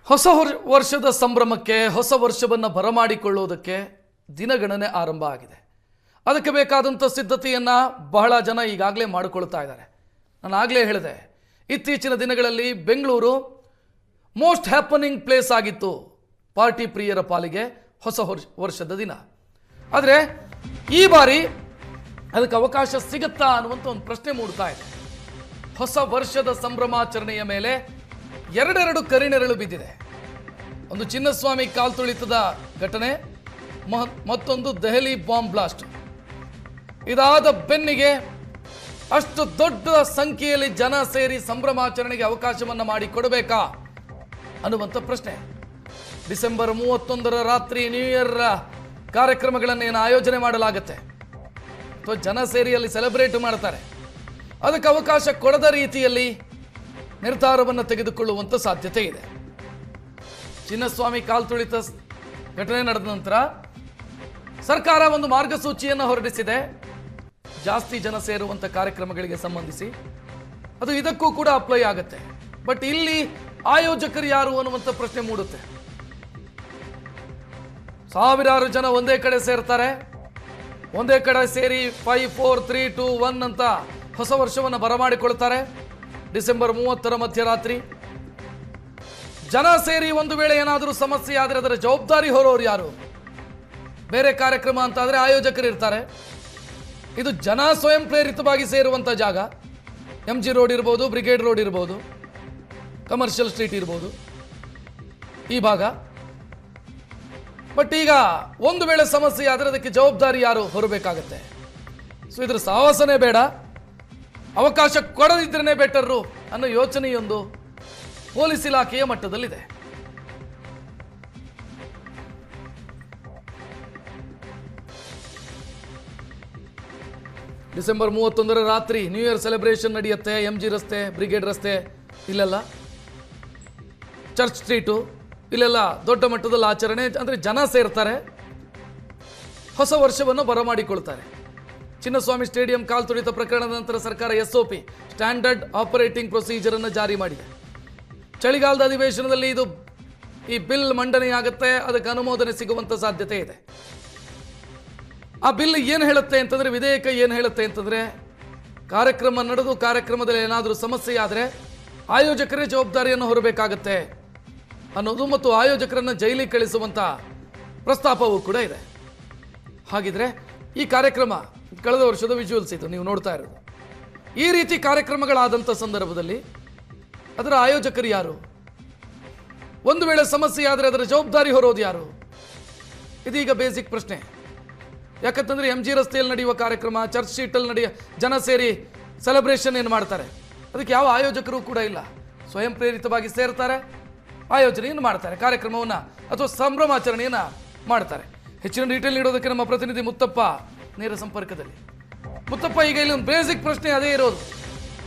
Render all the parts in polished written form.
ಹೊಸ ವರ್ಷದ ಸಂಭ್ರಮಕ್ಕೆ ಹೊಸ ವರ್ಷವನ್ನು ಬರಮಾಡಿಕೊಳ್ಳುವುದಕ್ಕೆ ದಿನಗಣನೆ ಆರಂಭ ಆಗಿದೆ. ಅದಕ್ಕೆ ಬೇಕಾದಂಥ ಸಿದ್ಧತೆಯನ್ನು ಬಹಳ ಜನ ಈಗಾಗಲೇ ಮಾಡಿಕೊಳ್ತಾ ಇದ್ದಾರೆ. ನಾನು ಆಗಲೇ ಹೇಳಿದೆ, ಇತ್ತೀಚಿನ ದಿನಗಳಲ್ಲಿ ಬೆಂಗಳೂರು ಮೋಸ್ಟ್ ಹ್ಯಾಪನಿಂಗ್ ಪ್ಲೇಸ್ ಆಗಿತ್ತು ಪಾರ್ಟಿ ಪ್ರಿಯರ ಪಾಲಿಗೆ ಹೊಸ ವರ್ಷದ ದಿನ. ಆದರೆ ಈ ಬಾರಿ ಅದಕ್ಕೆ ಅವಕಾಶ ಸಿಗುತ್ತಾ ಅನ್ನುವಂಥ ಒಂದು ಪ್ರಶ್ನೆ ಮೂಡ್ತಾ ಇದೆ. ಹೊಸ ವರ್ಷದ ಸಂಭ್ರಮಾಚರಣೆಯ ಮೇಲೆ ಎರಡೆರಡು ಕರಿನೆರಳು ಬಿದ್ದಿದೆ. ಒಂದು ಚಿನ್ನಸ್ವಾಮಿ ಕಾಲ್ತುಳಿತದ ಘಟನೆ, ಮತ್ತೊಂದು ದೆಹಲಿ ಬಾಂಬ್ ಬ್ಲಾಸ್ಟ್. ಇದಾದ ಬೆನ್ನಿಗೆ ಅಷ್ಟು ದೊಡ್ಡ ಸಂಖ್ಯೆಯಲ್ಲಿ ಜನ ಸೇರಿ ಸಂಭ್ರಮಾಚರಣೆಗೆ ಅವಕಾಶವನ್ನು ಮಾಡಿಕೊಡಬೇಕಾ ಅನ್ನುವಂಥ ಪ್ರಶ್ನೆ. ಡಿಸೆಂಬರ್ 31ರ ರಾತ್ರಿ ನ್ಯೂ ಇಯರ್ ಕಾರ್ಯಕ್ರಮಗಳನ್ನೇನು ಆಯೋಜನೆ ಮಾಡಲಾಗುತ್ತೆ ಅಥವಾ ಜನ ಸೇರಿ ಅಲ್ಲಿ ಸೆಲೆಬ್ರೇಟ್ ಮಾಡ್ತಾರೆ, ಅದಕ್ಕೆ ಅವಕಾಶ ಕೊಡದ ರೀತಿಯಲ್ಲಿ ನಿರ್ಧಾರವನ್ನು ತೆಗೆದುಕೊಳ್ಳುವಂಥ ಸಾಧ್ಯತೆ ಇದೆ. ಚಿನ್ನಸ್ವಾಮಿ ಕಾಲ್ತುಳಿತ ಘಟನೆ ನಡೆದ ನಂತರ ಸರ್ಕಾರ ಒಂದು ಮಾರ್ಗಸೂಚಿಯನ್ನು ಹೊರಡಿಸಿದೆ ಜಾಸ್ತಿ ಜನ ಸೇರುವಂಥ ಕಾರ್ಯಕ್ರಮಗಳಿಗೆ ಸಂಬಂಧಿಸಿ. ಅದು ಇದಕ್ಕೂ ಕೂಡ ಅಪ್ಲೈ ಆಗುತ್ತೆ. ಬಟ್ ಇಲ್ಲಿ ಆಯೋಜಕರು ಯಾರು ಅನ್ನುವಂಥ ಪ್ರಶ್ನೆ ಮೂಡುತ್ತೆ. ಸಾವಿರಾರು ಜನ ಒಂದೇ ಕಡೆ ಸೇರ್ತಾರೆ, ಒಂದೇ ಕಡೆ ಸೇರಿ 5, 4, 3, 2, 1 ಅಂತ ಹೊಸ ವರ್ಷವನ್ನು ಬರಮಾಡಿಕೊಳ್ತಾರೆ. ಡಿಸೆಂಬರ್ 30ರ ಮಧ್ಯರಾತ್ರಿ ಜನ ಸೇರಿ ಒಂದು ವೇಳೆ ಏನಾದರೂ ಸಮಸ್ಯೆ ಆದರೆ ಅದರ ಜವಾಬ್ದಾರಿ ಹೊರೋರು ಯಾರು? ಬೇರೆ ಕಾರ್ಯಕ್ರಮ ಅಂತ ಆದರೆ ಆಯೋಜಕರು ಇರ್ತಾರೆ. ಇದು ಜನ ಸ್ವಯಂ ಪ್ರೇರಿತವಾಗಿ ಸೇರುವಂಥ ಜಾಗ. MG ರೋಡ್ ಇರ್ಬೋದು, ಬ್ರಿಗೇಡ್ ರೋಡ್ ಇರ್ಬೋದು, ಕಮರ್ಷಿಯಲ್ ಸ್ಟ್ರೀಟ್ ಇರ್ಬೋದು, ಈ ಭಾಗ. ಬಟ್ ಈಗ ಒಂದು ವೇಳೆ ಸಮಸ್ಯೆ ಆದರೆ ಅದಕ್ಕೆ ಜವಾಬ್ದಾರಿ ಯಾರು ಹೊರಬೇಕಾಗತ್ತೆ? ಸೊ ಇದ್ರ ಸಾಹಸನೇ ಬೇಡ, ಅವಕಾಶ ಕೊಡದಿದ್ರೇ ಬೆಟರು ಅನ್ನೋ ಯೋಚನೆಯೊಂದು ಪೊಲೀಸ್ ಇಲಾಖೆಯ ಮಟ್ಟದಲ್ಲಿದೆ. ಡಿಸೆಂಬರ್ 31ರ ರಾತ್ರಿ ನ್ಯೂ ಇಯರ್ ಸೆಲೆಬ್ರೇಷನ್ ನಡೆಯುತ್ತೆ. MG ರಸ್ತೆ, ಬ್ರಿಗೇಡ್ ರಸ್ತೆ, ಇಲ್ಲೆಲ್ಲ ಚರ್ಚ್ ಸ್ಟ್ರೀಟು, ಇಲ್ಲೆಲ್ಲ ದೊಡ್ಡ ಮಟ್ಟದಲ್ಲಿ ಆಚರಣೆ, ಅಂದರೆ ಜನ ಸೇರ್ತಾರೆ, ಹೊಸ ವರ್ಷವನ್ನು ಬರಮಾಡಿಕೊಳ್ತಾರೆ. ಚಿನ್ನಸ್ವಾಮಿ ಸ್ಟೇಡಿಯಂ ಕಾಲ್ತುಳಿತ ಪ್ರಕರಣದ ನಂತರ ಸರ್ಕಾರ SOP ಸ್ಟ್ಯಾಂಡರ್ಡ್ ಆಪರೇಟಿಂಗ್ ಪ್ರೊಸೀಜರ್ ಅನ್ನು ಜಾರಿ ಮಾಡಿದೆ. ಚಳಿಗಾಲದ ಅಧಿವೇಶನದಲ್ಲಿ ಈ ಬಿಲ್ ಮಂಡನೆಯಾಗುತ್ತೆ, ಅದಕ್ಕೆ ಅನುಮೋದನೆ ಸಿಗುವಂಥ ಸಾಧ್ಯತೆ ಇದೆ. ಆ ಬಿಲ್ ಏನು ಹೇಳುತ್ತೆ ಅಂತಂದರೆ, ವಿಧೇಯಕ ಏನು ಹೇಳುತ್ತೆ ಅಂತಂದರೆ, ಕಾರ್ಯಕ್ರಮ ನಡೆದು ಕಾರ್ಯಕ್ರಮದಲ್ಲಿ ಏನಾದರೂ ಸಮಸ್ಯೆ ಆದರೆ ಆಯೋಜಕರೇ ಜವಾಬ್ದಾರಿಯನ್ನು ಹೊರಬೇಕಾಗತ್ತೆ ಅನ್ನೋದು ಮತ್ತು ಆಯೋಜಕರನ್ನು ಜೈಲಿಗೆ ಕಳಿಸುವಂಥ ಪ್ರಸ್ತಾಪವೂ ಕೂಡ ಇದೆ. ಹಾಗಿದ್ರೆ ಈ ಕಾರ್ಯಕ್ರಮ ಕಳೆದ ವರ್ಷದ ವಿಜುವಲ್ಸ್ ಇದು ನೀವು ನೋಡ್ತಾ ಇರೋದು. ಈ ರೀತಿ ಕಾರ್ಯಕ್ರಮಗಳಾದಂಥ ಸಂದರ್ಭದಲ್ಲಿ ಅದರ ಆಯೋಜಕರು ಯಾರು? ಒಂದು ವೇಳೆ ಸಮಸ್ಯೆ ಆದರೆ ಅದರ ಜವಾಬ್ದಾರಿ ಹೊರೋದು ಯಾರು? ಇದೀಗ ಬೇಸಿಕ್ ಪ್ರಶ್ನೆ. ಯಾಕಂತಂದ್ರೆ MG ರಸ್ತೆಯಲ್ಲಿ ನಡೆಯುವ ಕಾರ್ಯಕ್ರಮ, ಚರ್ಚ್ ಸ್ಟ್ರೀಟಲ್ಲಿ ನಡೆಯುವ ಜನ ಸೇರಿ ಸೆಲೆಬ್ರೇಷನ್ ಏನು ಮಾಡ್ತಾರೆ, ಅದಕ್ಕೆ ಯಾವ ಆಯೋಜಕರು ಕೂಡ ಇಲ್ಲ. ಸ್ವಯಂ ಪ್ರೇರಿತವಾಗಿ ಸೇರ್ತಾರೆ, ಆಯೋಜನೆಯನ್ನು ಮಾಡ್ತಾರೆ, ಕಾರ್ಯಕ್ರಮವನ್ನು ಅಥವಾ ಸಂಭ್ರಮಾಚರಣೆಯನ್ನು ಮಾಡ್ತಾರೆ. ಹೆಚ್ಚಿನ ಡೀಟೇಲ್ ನೀಡೋದಕ್ಕೆ ನಮ್ಮ ಪ್ರತಿನಿಧಿ ಮುತ್ತಪ್ಪ ನೇರ ಸಂಪರ್ಕದಲ್ಲಿ. ಮುತ್ತಪ್ಪ, ಈಗ ಇಲ್ಲಿ ಒಂದು ಬೇಸಿಕ್ ಪ್ರಶ್ನೆ ಅದೇ ಇರೋದು.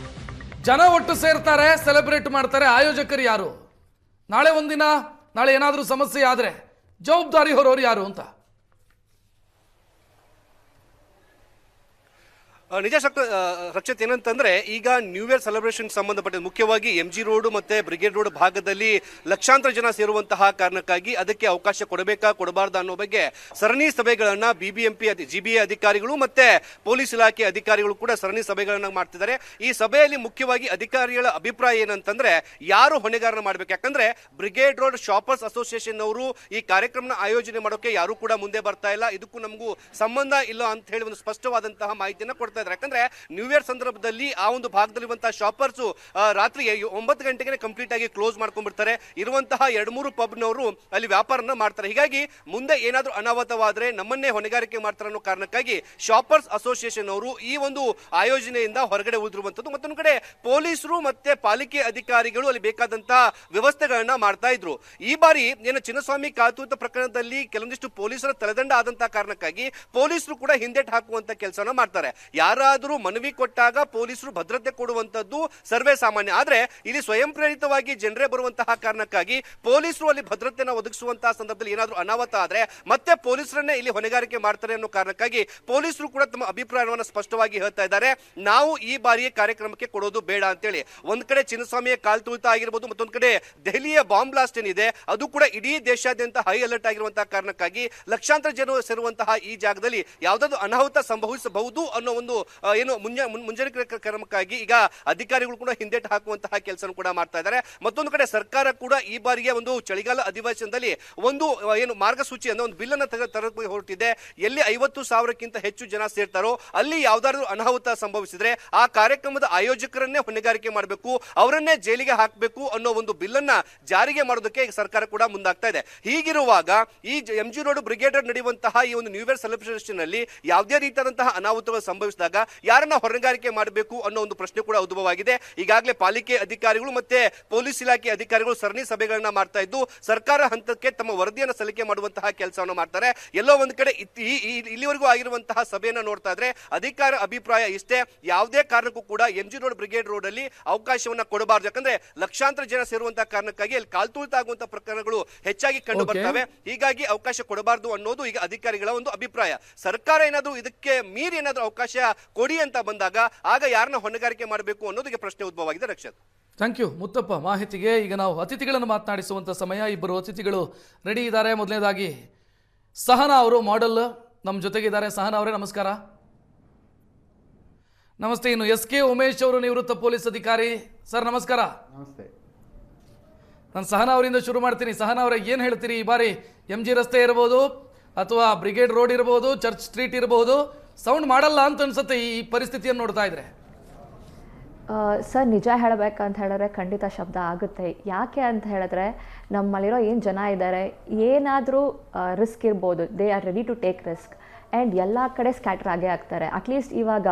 ಜನ ಒಟ್ಟು ಸೇರ್ತಾರೆ, ಸೆಲೆಬ್ರೇಟ್ ಮಾಡ್ತಾರೆ, ಆಯೋಜಕರು ಯಾರು? ನಾಳೆ ಒಂದಿನ ನಾಳೆ ಏನಾದರೂ ಸಮಸ್ಯೆ ಆದರೆ ಜವಾಬ್ದಾರಿ ಹೊರೋರು ಯಾರು ಅಂತ. ನಿಜ ರಕ್ಷಿತ್, ಏನಂತಂದ್ರೆ ಈಗ ನ್ಯೂ ಇಯರ್ ಸೆಲೆಬ್ರೇಷನ್ ಸಂಬಂಧಪಟ್ಟ ಮುಖ್ಯವಾಗಿ MG ರೋಡ್ ಮತ್ತೆ ಬ್ರಿಗೇಡ್ ರೋಡ್ ಭಾಗದಲ್ಲಿ ಲಕ್ಷಾಂತರ ಜನ ಸೇರುವಂತಹ ಕಾರಣಕ್ಕಾಗಿ ಅದಕ್ಕೆ ಅವಕಾಶ ಕೊಡಬೇಕಾ ಕೊಡಬಾರ್ದಾ ಅನ್ನೋ ಬಗ್ಗೆ ಸರಣಿ ಸಭೆಗಳನ್ನ BBMP GBA ಅಧಿಕಾರಿಗಳು ಮತ್ತೆ ಪೊಲೀಸ್ ಇಲಾಖೆ ಅಧಿಕಾರಿಗಳು ಕೂಡ ಸರಣಿ ಸಭೆಗಳನ್ನ ಮಾಡ್ತಿದ್ದಾರೆ. ಈ ಸಭೆಯಲ್ಲಿ ಮುಖ್ಯವಾಗಿ ಅಧಿಕಾರಿಗಳ ಅಭಿಪ್ರಾಯ ಏನಂತಂದ್ರೆ, ಯಾರು ಹೊಣೆಗಾರನ ಮಾಡ್ಬೇಕು? ಯಾಕಂದ್ರೆ ಬ್ರಿಗೇಡ್ ರೋಡ್ ಶಾಪರ್ಸ್ ಅಸೋಸಿಯೇಷನ್ ಅವರು ಈ ಕಾರ್ಯಕ್ರಮನ ಆಯೋಜನೆ ಮಾಡೋಕೆ ಯಾರು ಕೂಡ ಮುಂದೆ ಬರ್ತಾ ಇಲ್ಲ, ಇದಕ್ಕೂ ನಮಗೂ ಸಂಬಂಧ ಇಲ್ಲ ಅಂತ ಹೇಳಿ ಒಂದು ಸ್ಪಷ್ಟವಾದಂತಹ ಮಾಹಿತಿಯನ್ನು ಕೊಡ್ತಾ. ಯಾಕಂದ್ರೆ ನ್ಯೂ ಇಯರ್ ಸಂದರ್ಭದಲ್ಲಿ ಆ ಒಂದು ಭಾಗದಲ್ಲಿರುವಂತಹ ಶಾಪರ್ಸ್ ರಾತ್ರಿ 9 ಗಂಟೆಗೆ ಕಂಪ್ಲೀಟ್ ಆಗಿ ಕ್ಲೋಸ್ ಮಾಡ್ಕೊಂಡ್ಬಿಡ್ತಾರೆ. ಇರುವಂತಹ 2-3 ಪಬ್ನವರು ಅಲ್ಲಿ ವ್ಯಾಪಾರನ ಮಾಡ್ತಾರೆ. ಹೀಗಾಗಿ ಮುಂದೆ ಏನಾದ್ರೂ ಅನಾಹುತವಾದ್ರೆ ನಮ್ಮನ್ನೇ ಹೊಣೆಗಾರಿಕೆ ಮಾಡ್ತಾರೆ ಅನ್ನೋ ಕಾರಣಕ್ಕಾಗಿ ಶಾಪರ್ಸ್ ಅಸೋಸಿಯೇಷನ್ ಅವರು ಈ ಒಂದು ಆಯೋಜನೆಯಿಂದ ಹೊರಗಡೆ ಉಳಿದಿರುವಂತದ್ದು. ಮತ್ತೊಂದು ಕಡೆ ಪೊಲೀಸರು ಮತ್ತೆ ಪಾಲಿಕೆ ಅಧಿಕಾರಿಗಳು ಅಲ್ಲಿ ಬೇಕಾದಂತಹ ವ್ಯವಸ್ಥೆಗಳನ್ನ ಮಾಡ್ತಾ ಇದ್ರು. ಈ ಬಾರಿ ಏನು ಚಿನ್ನಸ್ವಾಮಿ ಕಾಲ್ತುಳಿತ ಪ್ರಕರಣದಲ್ಲಿ ಕೆಲವೊಂದಿಷ್ಟು ಪೊಲೀಸರ ತಲೆದಂಡ ಆದಂತಹ ಕಾರಣಕ್ಕಾಗಿ ಪೊಲೀಸರು ಕೂಡ ಹಿಂದೆಟ್ ಹಾಕುವಂತ ಕೆಲಸನ ಮಾಡ್ತಾರೆ. ಯಾರಾದರೂ ಮನವಿ ಕೊಟ್ಟಾಗ ಪೊಲೀಸರು ಭದ್ರತೆ ಕೊಡುವಂತದ್ದು ಸರ್ವೇ ಸಾಮಾನ್ಯ. ಆದ್ರೆ ಇಲ್ಲಿ ಸ್ವಯಂ ಪ್ರೇರಿತವಾಗಿ ಜನರೇ ಬರುವಂತಹ ಕಾರಣಕ್ಕಾಗಿ ಪೊಲೀಸರು ಅಲ್ಲಿ ಭದ್ರತೆಯನ್ನು ಒದಗಿಸುವಂತಹ ಸಂದರ್ಭದಲ್ಲಿ ಏನಾದರೂ ಅನಾಹುತ ಆದ್ರೆ ಮತ್ತೆ ಪೊಲೀಸರನ್ನೇ ಇಲ್ಲಿ ಹೊಣೆಗಾರಿಕೆ ಮಾಡ್ತಾರೆ ಅನ್ನೋ ಕಾರಣಕ್ಕಾಗಿ ಪೊಲೀಸರು ಕೂಡ ತಮ್ಮ ಅಭಿಪ್ರಾಯವನ್ನು ಸ್ಪಷ್ಟವಾಗಿ ಹೇಳ್ತಾ ಇದ್ದಾರೆ. ನಾವು ಈ ಬಾರಿಯ ಕಾರ್ಯಕ್ರಮಕ್ಕೆ ಕೊಡೋದು ಬೇಡ ಅಂತೇಳಿ. ಒಂದ್ ಕಡೆ ಚಿನ್ನಸ್ವಾಮಿಯ ಕಾಲ್ ತುಳಿತ ಆಗಿರ್ಬೋದು, ಮತ್ತೊಂದು ಕಡೆ ದೆಹಲಿಯ ಬಾಂಬ್ ಬ್ಲಾಸ್ಟ್ ಏನಿದೆ ಅದು ಕೂಡ ಇಡೀ ದೇಶಾದ್ಯಂತ ಹೈ ಅಲರ್ಟ್ ಆಗಿರುವಂತಹ ಕಾರಣಕ್ಕಾಗಿ ಲಕ್ಷಾಂತರ ಜನ ಸೇರುವಂತಹ ಈ ಜಾಗದಲ್ಲಿ ಯಾವುದಾದ್ರು ಅನಾಹುತ ಸಂಭವಿಸಬಹುದು ಅನ್ನೋ ಒಂದು ಏನು ಮುಂಜಾಗ್ರತಾ ಕ್ರಮಕ್ಕಾಗಿ ಈಗ ಅಧಿಕಾರಿಗಳು ಕೂಡ ಹಿಂದೇಟು ಹಾಕುವಂತಹ ಕೆಲಸ ಕೂಡ ಮಾಡ್ತಾ ಇದ್ದಾರೆ. ಮತ್ತೊಂದು ಕಡೆ ಸರ್ಕಾರ ಕೂಡ ಈ ಬಾರಿಯ ಒಂದು ಚಳಿಗಾಲ ಅಧಿವೇಶನದಲ್ಲಿ ಒಂದು ಏನು ಮಾರ್ಗಸೂಚಿ ಅನ್ನೋ ಒಂದು ಬಿಲ್ ಅನ್ನು ತರಕ್ಕೆ ಹೊರಟಿದೆ. ಎಲ್ಲಿ 50,000ಕ್ಕಿಂತ ಹೆಚ್ಚು ಜನ ಸೇರ್ತಾರೋ ಅಲ್ಲಿ ಯಾವ್ದಾದ್ರು ಅನಾಹುತ ಸಂಭವಿಸಿದ್ರೆ ಆ ಕಾರ್ಯಕ್ರಮದ ಆಯೋಜಕರನ್ನೇ ಹೊಣೆಗಾರಿಕೆ ಮಾಡಬೇಕು, ಅವರನ್ನೇ ಜೈಲಿಗೆ ಹಾಕಬೇಕು ಅನ್ನೋ ಒಂದು ಬಿಲ್ ಅನ್ನ ಜಾರಿಗೆ ಮಾಡೋದಕ್ಕೆ ಸರ್ಕಾರ ಕೂಡ ಮುಂದಾಗ್ತಾ ಇದೆ. ಹೀಗಿರುವಾಗ ಈ MG ರೋಡ್ ಬ್ರಿಗೇಡ್ ನಡೆಯುವಂತಹ ಈ ಒಂದು ನ್ಯೂ ಇಯರ್ ಸೆಲೆಬ್ರೇಷನ್ ಅಲ್ಲಿ ಯಾವುದೇ ರೀತಿಯಾದಂತಹ ಅನಾಹುತಗಳು ಸಂಭವಿಸಿದಾಗ ಯಾರನ್ನ ಹೊಣೆಗಾರಿಕೆ ಮಾಡಬೇಕು ಅನ್ನೋ ಒಂದು ಪ್ರಶ್ನೆ ಕೂಡ ಉದ್ಭವವಾಗಿದೆ. ಈಗಾಗಲೇ ಪಾಲಿಕೆ ಅಧಿಕಾರಿಗಳು ಮತ್ತೆ ಪೊಲೀಸ್ ಇಲಾಖೆ ಅಧಿಕಾರಿಗಳು ಸರಣಿ ಸಭೆಗಳನ್ನ ಮಾಡ್ತಾ ಇದ್ದು ಸರ್ಕಾರ ಹಂತಕ್ಕೆ ತಮ್ಮ ವರದಿಯನ್ನು ಸಲ್ಲಿಕೆ ಮಾಡುವಂತಹ ಕೆಲಸವನ್ನು ಮಾಡ್ತಾರೆ. ಎಲ್ಲೋ ಒಂದು ಕಡೆ ಇಲ್ಲಿವರೆಗೂ ಆಗಿರುವಂತಹ ಸಭೆಯನ್ನ ನೋಡ್ತಾ ಇದ್ರೆ ಅಧಿಕಾರ ಅಭಿಪ್ರಾಯ ಇಷ್ಟೇ, ಯಾವುದೇ ಕಾರಣಕ್ಕೂ ಕೂಡ MG ರೋಡ್ ಬ್ರಿಗೇಡ್ ರೋಡ್ ಅಲ್ಲಿ ಅವಕಾಶವನ್ನ ಕೊಡಬಾರದು. ಯಾಕಂದ್ರೆ ಲಕ್ಷಾಂತರ ಜನ ಸೇರುವಂತಹ ಕಾರಣಕ್ಕಾಗಿ ಅಲ್ಲಿ ಕಾಲ್ತುಳಿತ ಆಗುವಂತಹ ಪ್ರಕರಣಗಳು ಹೆಚ್ಚಾಗಿ ಕಂಡು ಬರ್ತವೆ. ಹೀಗಾಗಿ ಅವಕಾಶ ಕೊಡಬಾರದು ಅನ್ನೋದು ಈಗ ಅಧಿಕಾರಿಗಳ ಒಂದು ಅಭಿಪ್ರಾಯ. ಸರ್ಕಾರ ಏನಾದ್ರು ಇದಕ್ಕೆ ಮೀರಿ ಏನಾದ್ರು ಅವಕಾಶ ಕೊಡಿ ಅಂತ ಬಂದಾಗ ಆಗ ಯಾರನ್ನ ಹೊಣೆಗಾರಿಕೆ ಮಾಡಬೇಕು ಅನ್ನೋದಕ್ಕೆ ಪ್ರಶ್ನೆ ಉದ್ಭವವಾಗಿದೆ. ರಕ್ಷತ್, ಥ್ಯಾಂಕ್ ಯು ಮುತ್ತಪ್ಪ ಮಾಹಿತಿಗೆ. ಈಗ ನಾವು ಅತಿಥಿಗಳನ್ನು ಮಾತನಾಡಿಸುವಂಥ ಸಮಯ. ಇಬ್ಬರು ಅತಿಥಿಗಳು ರೆಡಿ ಇದ್ದಾರೆ. ಮೊದಲನೇದಾಗಿ ಸಹನಾ ಅವರು ಮಾಡೆಲ್ ನಮ್ಮ ಜೊತೆಗಿದ್ದಾರೆ. ಸಹನಾ ಅವರೇ ನಮಸ್ಕಾರ. ನಮಸ್ತೆ. ಇನ್ನು SK ಉಮೇಶ್ ಅವರು ನಿವೃತ್ತ ಪೊಲೀಸ್ ಅಧಿಕಾರಿ. ಸರ್ ನಮಸ್ಕಾರ. ನಮಸ್ತೆ. ನಾನು ಸಹನಾ ಅವರಿಂದ ಶುರು ಮಾಡ್ತೀನಿ. ಸಹನಾ ಅವರೇ, ಏನು ಹೇಳ್ತೀರಿ? ಈ ಬಾರಿ MG ರಸ್ತೆ ಇರ್ಬೋದು ಅಥವಾ ಬ್ರಿಗೇಡ್ ರೋಡ್ ಇರ್ಬೋದು, ಚರ್ಚ್ ಸ್ಟ್ರೀಟ್ ಇರ್ಬೋದು, ಸೌಂಡ್ ಮಾಡಲ್ಲ ಅಂತ ಅನ್ಸುತ್ತೆ ಈ ಪರಿಸ್ಥಿತಿಯನ್ನು ನೋಡ್ತಾ ಇದ್ರೆ. ಸರ್, ನಿಜ ಹೇಳಬೇಕಂತ ಹೇಳಿದ್ರೆ ಖಂಡಿತ ಶಬ್ದ ಆಗುತ್ತೆ. ಯಾಕೆ ಅಂತ ಹೇಳಿದ್ರೆ ನಮ್ಮಲ್ಲಿರೋ ಏನು ಜನ ಇದ್ದಾರೆ, ಏನಾದರೂ ರಿಸ್ಕ್ ಇರ್ಬೋದು, they are ready to take risk and ಎಲ್ಲ ಕಡೆ ಸ್ಕ್ಯಾಟರ್ ಆಗೇ ಆಗ್ತಾರೆ. ಅಟ್ಲೀಸ್ಟ್ ಇವಾಗ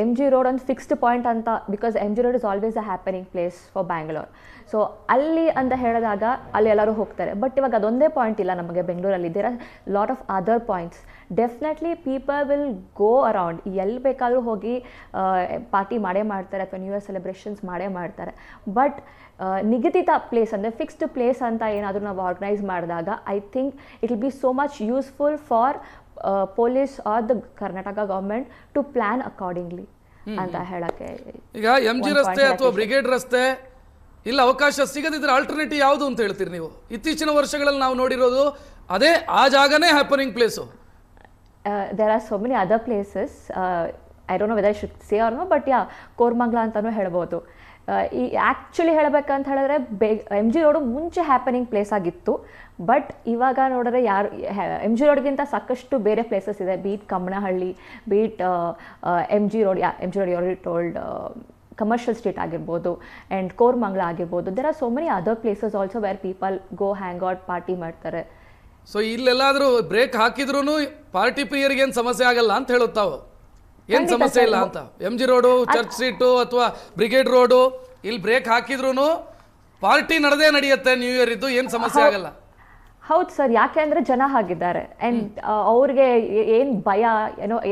MG ರೋಡ್ ಒಂದು ಫಿಕ್ಸ್ಡ್ ಪಾಯಿಂಟ್ ಅಂತ, because MG road is always a happening place for Bangalore. So ಅಲ್ಲಿ ಅಂತ ಹೇಳಿದಾಗ ಅಲ್ಲಿ ಎಲ್ಲರೂ ಹೋಗ್ತಾರೆ. ಬಟ್ ಇವಾಗ ಅದೊಂದೇ ಪಾಯಿಂಟ್ ಇಲ್ಲ ನಮಗೆ ಬೆಂಗಳೂರಲ್ಲಿ. There are lot of other points. Definitely people will go around, ಎಲ್ಲಿ ಬೇಕಾದರೂ ಹೋಗಿ ಪಾರ್ಟಿ ಮಾಡೇ ಮಾಡ್ತಾರೆ ಅಥವಾ ನ್ಯೂ ಇಯರ್ ಸೆಲೆಬ್ರೇಷನ್ಸ್ ಮಾಡೇ ಮಾಡ್ತಾರೆ. ಬಟ್ ನಿಗದಿತ ಪ್ಲೇಸ್ ಅಂದರೆ ಫಿಕ್ಸ್ಡ್ ಪ್ಲೇಸ್ ಅಂತ ಏನಾದರೂ ನಾವು ಆರ್ಗನೈಸ್ ಮಾಡಿದಾಗ I think it will be so much useful for police or the Karnataka government to plan accordingly ಅಂತ ಹೇಳಕ್ಕೆ. ಈಗ MG ರಸ್ತೆ ಅಥವಾ ಬ್ರಿಗೇಡ್ ರಸ್ತೆ ಇಲ್ಲ ಅವಕಾಶ ಸಿಗದಿದ್ರೆ ಆಲ್ಟರ್ನೇಟಿವ್ ಯಾವುದು ಅಂತ ಹೇಳ್ತೀರಿ ನೀವು? ಇತ್ತೀಚಿನ ವರ್ಷಗಳಲ್ಲಿ ನಾವು ನೋಡಿರೋದು ಅದೇ ಆ ಜಾಗನೇ happening place. There are so many other places. I don't know whether I should say or no, but Koramangala ಅಂತಲೂ ಹೇಳ್ಬೋದು. ಈ ಆ್ಯಕ್ಚುಲಿ ಹೇಳಬೇಕಂತ ಹೇಳಿದ್ರೆ MG ರೋಡು ಮುಂಚೆ ಹ್ಯಾಪನಿಂಗ್ ಪ್ಲೇಸ್ ಆಗಿತ್ತು. ಬಟ್ ಇವಾಗ ನೋಡಿದ್ರೆ MG ರೋಡ್ಗಿಂತ ಸಾಕಷ್ಟು ಬೇರೆ ಪ್ಲೇಸಸ್ ಇದೆ. Be it Kammanahalli, be it MG road already told, commercial street ಆಗಿರ್ಬೋದು ಆ್ಯಂಡ್ ಕೋರ್ಮಂಗ್ಲ ಆಗಿರ್ಬೋದು. There are so many other places also where people go hang out, party ಮಾಡ್ತಾರೆ. ಸೊ ಇಲ್ಲೆಲ್ಲಾದರೂ ಬ್ರೇಕ್ ಹಾಕಿದ್ರೂ ಪಾರ್ಟಿ ಪ್ರಿಯರಿಗೆ ಏನು ಸಮಸ್ಯೆ ಆಗಲ್ಲ ಅಂತ ಹೇಳುತ್ತಾವು? ಏನು ಸಮಸ್ಯೆ ಇಲ್ಲ ಅಂತ? MG ರೋಡು, ಚರ್ಚ್ ಸ್ಟ್ರೀಟು ಅಥವಾ ಬ್ರಿಗೇಡ್ ರೋಡು ಇಲ್ಲಿ ಬ್ರೇಕ್ ಹಾಕಿದ್ರೂ ಪಾರ್ಟಿ ನಡೆಯುತ್ತೆ ನ್ಯೂ ಇಯರ್ ಇದ್ದು, ಏನು ಸಮಸ್ಯೆ ಆಗಲ್ಲ? ಹೌದು ಸರ್, ಯಾಕೆ ಅಂದರೆ ಜನ ಆಗಿದ್ದಾರೆ ಆ್ಯಂಡ್ ಅವ್ರಿಗೆ ಏನು ಭಯ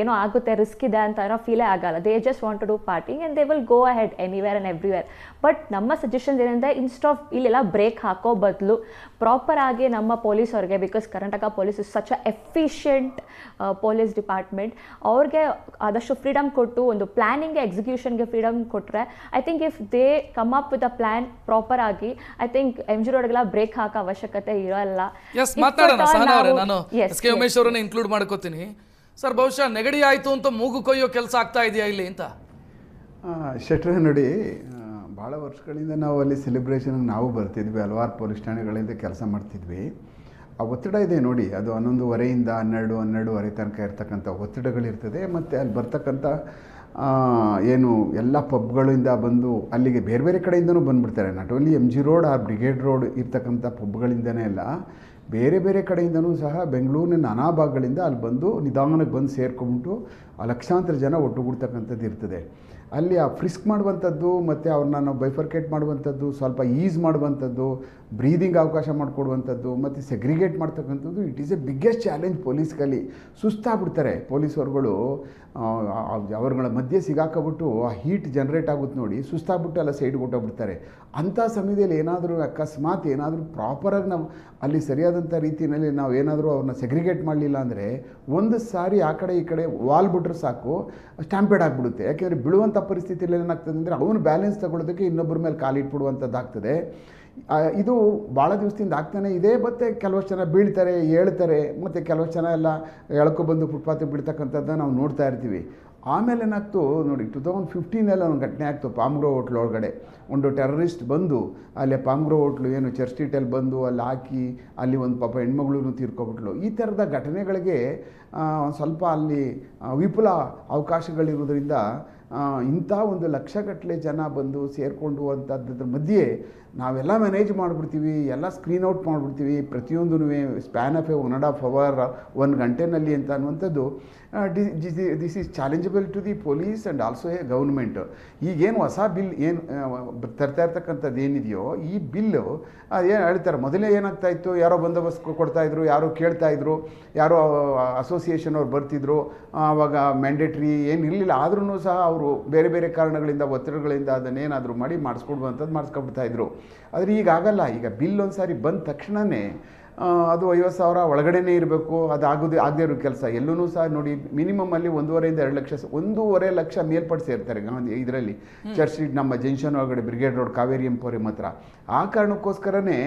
ಏನೋ ಆಗುತ್ತೆ, ರಿಸ್ಕ್ ಇದೆ ಅಂತ ಏನೋ ಫೀಲೇ ಆಗಲ್ಲ. They just want to do party and they will go ahead anywhere and everywhere. But ನಮ್ಮ ಸಜೆಷನ್ಸ್ ಏನಂದರೆ ಇನ್ಸ್ಟ್ ಆಫ್ ಇಲ್ಲೆಲ್ಲ ಬ್ರೇಕ್ ಹಾಕೋ ಬದಲು ಪ್ರಾಪರ್ ಆಗಿ ನಮ್ಮ ಪೊಲೀಸವ್ರಿಗೆ, because Karnataka police is such a efficient police department, ಅವ್ರಿಗೆ ಆದಷ್ಟು ಫ್ರೀಡಮ್ ಕೊಟ್ಟು ಒಂದು ಪ್ಲ್ಯಾನಿಂಗ್ಗೆ, ಎಕ್ಸಿಕ್ಯೂಷನ್ಗೆ ಫ್ರೀಡಮ್ ಕೊಟ್ಟರೆ I think if they come up with a plan proper ಆಗಿ, ಐ ಥಿಂಕ್ MG ರೋಡ್ಗೆಲ್ಲ ಬ್ರೇಕ್ ಹಾಕೋ ಅವಶ್ಯಕತೆ ಇರೋಲ್ಲ. ಎಸ್, ಮಾತಾಡೋಣ ಸಹನಾ ಅವರೇ. ನಾನು SK ಉಮೇಶ್ ಅವರನ್ನ ಇನ್ಕ್ಲೂಡ್ ಮಾಡ್ಕೋತೀನಿ. ಸರ್, ಬಹುಶಃ ನೆಗಡಿ ಆಯಿತು ಅಂತ ಮೂಗು ಕೊಯ್ಯೋ ಕೆಲಸ ಆಗ್ತಾ ಇದೆಯಾ ಇಲ್ಲಿ ಅಂತ? ಶೆಟ್ರೆ, ನೋಡಿ, ಭಾಳ ವರ್ಷಗಳಿಂದ ನಾವು ಅಲ್ಲಿ ಸೆಲೆಬ್ರೇಷನ್ಗೆ ನಾವು ಬರ್ತಿದ್ವಿ, ಹಲವಾರು ಪೊಲೀಸ್ ಠಾಣೆಗಳಿಂದ ಕೆಲಸ ಮಾಡ್ತಿದ್ವಿ. ಆ ಒತ್ತಡ ಇದೆ ನೋಡಿ, ಅದು 11:30 12:30 ತನಕ ಇರ್ತಕ್ಕಂಥ ಒತ್ತಡಗಳಿರ್ತದೆ. ಮತ್ತು ಅಲ್ಲಿ ಬರ್ತಕ್ಕಂಥ ಏನು ಎಲ್ಲ ಪಬ್ಗಳಿಂದ ಬಂದು ಅಲ್ಲಿಗೆ ಬೇರೆ ಬೇರೆ ಕಡೆಯಿಂದನೂ ಬಂದುಬಿಡ್ತಾರೆ. Not only MG road or brigade road ಇರ್ತಕ್ಕಂಥ ಪಬ್ಗಳಿಂದನೇ ಅಲ್ಲ, ಬೇರೆ ಬೇರೆ ಕಡೆಯಿಂದನೂ ಸಹ ಬೆಂಗಳೂರಿನ ನಾನಾ ಭಾಗಗಳಿಂದ ಅಲ್ಲಿ ಬಂದು ನಿಧಾನಕ್ಕೆ ಬಂದು ಸೇರ್ಕೊಂಬಿಟ್ಟು ಆ ಲಕ್ಷಾಂತರ ಜನ ಒಟ್ಟುಗೂಡ್ತಕ್ಕಂಥದ್ದು ಇರ್ತದೆ. ಅಲ್ಲಿ ಆ ಫ್ರಿಸ್ಕ್ ಮಾಡುವಂಥದ್ದು ಮತ್ತು ಅವ್ರನ್ನ ನಾವು ಬೈಫರ್ಕೇಟ್ ಮಾಡುವಂಥದ್ದು, ಸ್ವಲ್ಪ ಈಸ್ ಮಾಡುವಂಥದ್ದು, ಬ್ರೀದಿಂಗ್ ಅವಕಾಶ ಮಾಡಿಕೊಡುವಂಥದ್ದು ಮತ್ತು ಸೆಗ್ರಿಗೇಟ್ ಮಾಡ್ತಕ್ಕಂಥದ್ದು it is a biggest challenge ಪೊಲೀಸ್ಗಲ್ಲಿ. ಸುಸ್ತಾಗ್ಬಿಡ್ತಾರೆ ಪೊಲೀಸ್ವರ್ಗಳು, ಅವ್ರಗಳ ಮಧ್ಯೆ ಸಿಗಾಕೊಬಿಟ್ಟು ಆ ಹೀಟ್ ಜನ್ರೇಟ್ ಆಗುತ್ತೆ ನೋಡಿ, ಸುಸ್ತಾಗ್ಬಿಟ್ಟು ಎಲ್ಲ ಸೈಡ್ಗೆ ಹೊಟ್ಟೋಗ್ಬಿಡ್ತಾರೆ. ಅಂಥ ಸಮಯದಲ್ಲಿ ಏನಾದರೂ ಅಕಸ್ಮಾತ್ ಏನಾದರೂ ಪ್ರಾಪರಾಗಿ ನಾವು ಅಲ್ಲಿ ಸರಿಯಾದಂಥ ರೀತಿಯಲ್ಲಿ ನಾವು ಏನಾದರೂ ಅವ್ರನ್ನ ಸೆಗ್ರಿಗೇಟ್ ಮಾಡಲಿಲ್ಲ ಅಂದರೆ ಒಂದು ಸಾರಿ ಆ ಕಡೆ ಈ ಕಡೆ ವಾಲ್ ಬಿಟ್ರೆ ಸಾಕು, ಸ್ಟ್ಯಾಂಪೇಡ್ ಆಗಿಬಿಡುತ್ತೆ. ಯಾಕೆಂದರೆ ಬೀಳುವಂಥ ಪರಿಸ್ಥಿತಿಯಲ್ಲಿ ಏನಾಗ್ತದೆ ಅಂದರೆ ಅವನು ಬ್ಯಾಲೆನ್ಸ್ ತಗೊಳ್ಳೋದಕ್ಕೆ ಇನ್ನೊಬ್ಬರ ಮೇಲೆ ಕಾಲಿಟ್ಬಿಡುವಂಥದ್ದಾಗ್ತದೆ. ಇದು ಭಾಳ ದಿವಸದಿಂದ ಆಗ್ತಾನೆ ಇದೆ. ಮತ್ತು ಕೆಲವಷ್ಟು ಜನ ಬೀಳ್ತಾರೆ, ಹೇಳ್ತಾರೆ, ಮತ್ತು ಕೆಲವಷ್ಟು ಜನ ಎಲ್ಲ ಎಳ್ಕೊಬಂದು ಫುಟ್ಪಾತಿಗೆ ಬಿಡ್ತಕ್ಕಂಥದ್ದನ್ನ ನಾವು ನೋಡ್ತಾ ಇರ್ತೀವಿ. ಆಮೇಲೆ ಏನಾಗ್ತು ನೋಡಿ, 2015 ಒಂದು ಘಟನೆ ಆಗ್ತು ಪಾಮ್ಗ್ರೋ ಹೋಟ್ಲ್ ಒಳಗಡೆ. ಒಂದು ಟೆರರಿಸ್ಟ್ ಬಂದು ಅಲ್ಲಿ ಪಾಮ್ಗ್ರೋ ಹೋಟ್ಲು ಏನು ಚರ್ಚ್ ಸ್ಟ್ರೀಟಲ್ಲಿ ಬಂದು ಅಲ್ಲಿ ಹಾಕಿ ಅಲ್ಲಿ ಒಂದು ಪಾಪ ಹೆಣ್ಮಗಳೂ ತೀರ್ಕೊಬಿಟ್ಲು. ಈ ಥರದ ಘಟನೆಗಳಿಗೆ ಸ್ವಲ್ಪ ಅಲ್ಲಿ ವಿಪುಲ ಅವಕಾಶಗಳಿರೋದ್ರಿಂದ ಇಂಥ ಒಂದು ಲಕ್ಷಗಟ್ಟಲೆ ಜನ ಬಂದು ಸೇರಿಕೊಂಡು ಅಂಥದ್ರ ಮಧ್ಯೆ ನಾವೆಲ್ಲ ಮ್ಯಾನೇಜ್ ಮಾಡಿಬಿಡ್ತೀವಿ, ಎಲ್ಲ ಸ್ಕ್ರೀನ್ ಔಟ್ ಮಾಡಿಬಿಡ್ತೀವಿ, ಪ್ರತಿಯೊಂದೂ ಸ್ಪ್ಯಾನ್ ಆಫ್ ಎ 1.5 hour 1 ಗಂಟೆನಲ್ಲಿ ಅಂತ ಅನ್ನುವಂಥದ್ದು this is challengeable to the police and also a government. ಈಗೇನು ಹೊಸ ಬಿಲ್ ಏನು ತರ್ತಾ ಇರ್ತಕ್ಕಂಥದ್ದು ಏನಿದೆಯೋ ಈ ಬಿಲ್ಲು ಏನು ಹೇಳ್ತಾರೆ, ಮೊದಲೇ ಏನಾಗ್ತಾಯಿತ್ತು, ಯಾರೋ ಬಂದೋಬಸ್ತ್ ಕೊಡ್ತಾಯಿದ್ರು, ಯಾರೋ ಕೇಳ್ತಾಯಿದ್ರು, ಯಾರೋ ಅಸೋಸಿಯೇಷನ್ ಅವ್ರು ಬರ್ತಿದ್ರು, ಆವಾಗ ಮ್ಯಾಂಡೇಟ್ರಿ ಏನು ಇರಲಿಲ್ಲ. ಆದ್ರೂ ಸಹ ಅವರು ಬೇರೆ ಬೇರೆ ಕಾರಣಗಳಿಂದ ಒತ್ತಡಗಳಿಂದ ಅದನ್ನೇನಾದರೂ ಮಾಡಿ ಮಾಡಿಸ್ಕೊಡುವಂಥದ್ದು ಮಾಡಿಸ್ಕೊಬಿಡ್ತಾಯಿದ್ರು. ಆದರೆ ಈಗ ಆಗಲ್ಲ. ಈಗ ಬಿಲ್ ಒಂದು ಸಾರಿ ಬಂದ ತಕ್ಷಣವೇ ಅದು 50,000 ಒಳಗಡೆನೇ ಇರಬೇಕು, ಅದು ಆಗದೇ ಇರೋ ಕೆಲಸ. ಎಲ್ಲೂ ಸಹ ನೋಡಿ ಮಿನಿಮಮಲ್ಲಿ 1.5 ಇಂದ 2 ಲಕ್ಷ 1.5 ಲಕ್ಷ ಮೇಲ್ಪಟ್ಟು ಸೇರ್ತಾರೆ ಇದರಲ್ಲಿ ಚರ್ಚ್ ಸ್ಟ್ರೀಟ್ ನಮ್ಮ ಜಂಕ್ಷನ್ ಒಳಗಡೆ ಬ್ರಿಗೇಡ್ ರೋಡ್ ಕಾವೇರಿ ಎಂಪೋರಿಯಂ ಹತ್ರ. ಆ ಕಾರಣಕ್ಕೋಸ್ಕರನೇ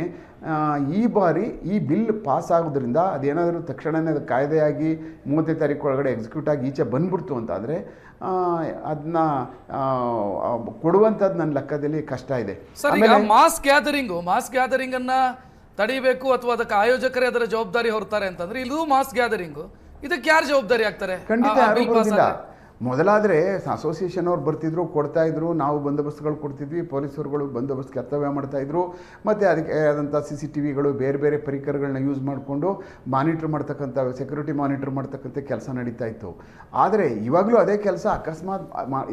ಈ ಬಾರಿ ಈ ಬಿಲ್ ಪಾಸ್ ಆಗೋದ್ರಿಂದ ಅದೇನಾದರೂ ತಕ್ಷಣವೇ ಅದು ಕಾಯ್ದೆಯಾಗಿ 30ನೇ ತಾರೀಕು ಒಳಗಡೆ ಎಕ್ಸಿಕ್ಯೂಟ್ ಆಗಿ ಈಚೆ ಬಂದ್ಬಿಡ್ತು ಅಂತಾದರೆ ಅದನ್ನ ಕೊಡುವಂಥದ್ದು ನನ್ನ ಲೆಕ್ಕದಲ್ಲಿ ಕಷ್ಟ ಇದೆ. ಸರ್, ಈಗ ಮಾಸ್ ಗ್ಯಾದರಿಂಗ್ ಅನ್ನ ತಡಿಬೇಕು ಅಥವಾ ಅದಕ್ಕೆ ಆಯೋಜಕರೇ ಅದರ ಜವಾಬ್ದಾರಿ ಹೊರ್ತಾರೆ ಅಂತಂದ್ರೆ ಇದು ಮಾಸ್ ಗ್ಯಾದರಿಂಗು, ಇದಕ್ಕೆ ಯಾರು ಜವಾಬ್ದಾರಿ ಆಗ್ತಾರೆ? ಖಂಡಿತ ಯಾರು ಬರೋದಿಲ್ಲ. ಮೊದಲಾದರೆ ಅಸೋಸಿಯೇಷನ್ ಅವ್ರು ಬರ್ತಿದ್ರು, ಕೊಡ್ತಾಯಿದ್ರು, ನಾವು ಬಂದೋಬಸ್ತ್ಗಳು ಕೊಡ್ತಿದ್ವಿ, ಪೊಲೀಸರುಗಳು ಬಂದೋಬಸ್ತ್ ಕರ್ತವ್ಯ ಮಾಡ್ತಾಯಿದ್ರು, ಮತ್ತು ಅದಕ್ಕೆ ಆದಂಥ CCTVಗಳು ಬೇರೆ ಬೇರೆ ಪರಿಕರಗಳನ್ನ ಯೂಸ್ ಮಾಡಿಕೊಂಡು ಮಾನಿಟ್ರ್ ಮಾಡ್ತಕ್ಕಂಥ ಸೆಕ್ಯೂರಿಟಿ ಮಾನಿಟ್ರ್ ಮಾಡ್ತಕ್ಕಂಥ ಕೆಲಸ ನಡೀತಾ ಇತ್ತು. ಆದರೆ ಇವಾಗಲೂ ಅದೇ ಕೆಲಸ ಅಕಸ್ಮಾತ್